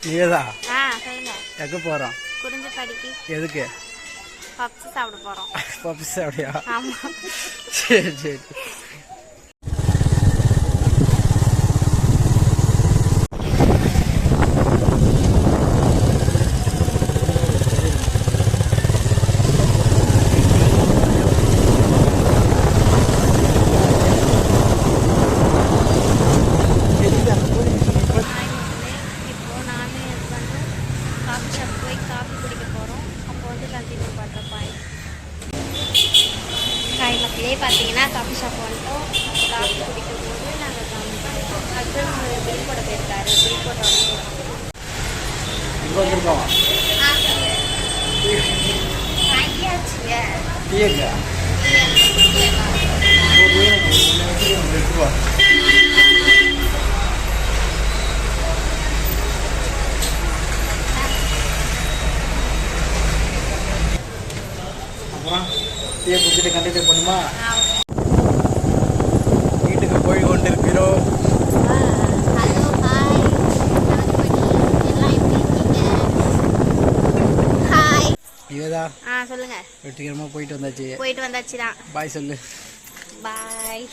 நிவேதா சொல்லுங்க. எங்கே போகிறோம்? குறிஞ்சிப்பாடிக்கு. எதுக்கு? பப்ஸ் சாப்பிட போகிறோம். பப்ஸ் அப்படியா? ஆமாம். சரி சரி. காஃபி ஷாப் போய் காஃபி குடிக்க போகிறோம். அப்போ வந்து கண்டினியூ பண்ணுறப்பாய். காய் மக்களே பார்த்தீங்கன்னா காஃபி ஷாப் வந்துட்டோம். காஃபி குடிக்கும் போது நாங்கள் ஹஸ்பண்ட் பில் போட போயிருக்காரு. பில் போட்ட அப்புறம் டீயை குடிச்சிட்டு கண்டினியூ பண்ணுமா? வீட்டுக்கு போய் கொண்டு இருக்கிறோம். நிவேதா சொல்லுங்க. வெற்றிகரமாக போயிட்டு வந்தாச்சு. தான். பாய் சொல்லு. பாய்.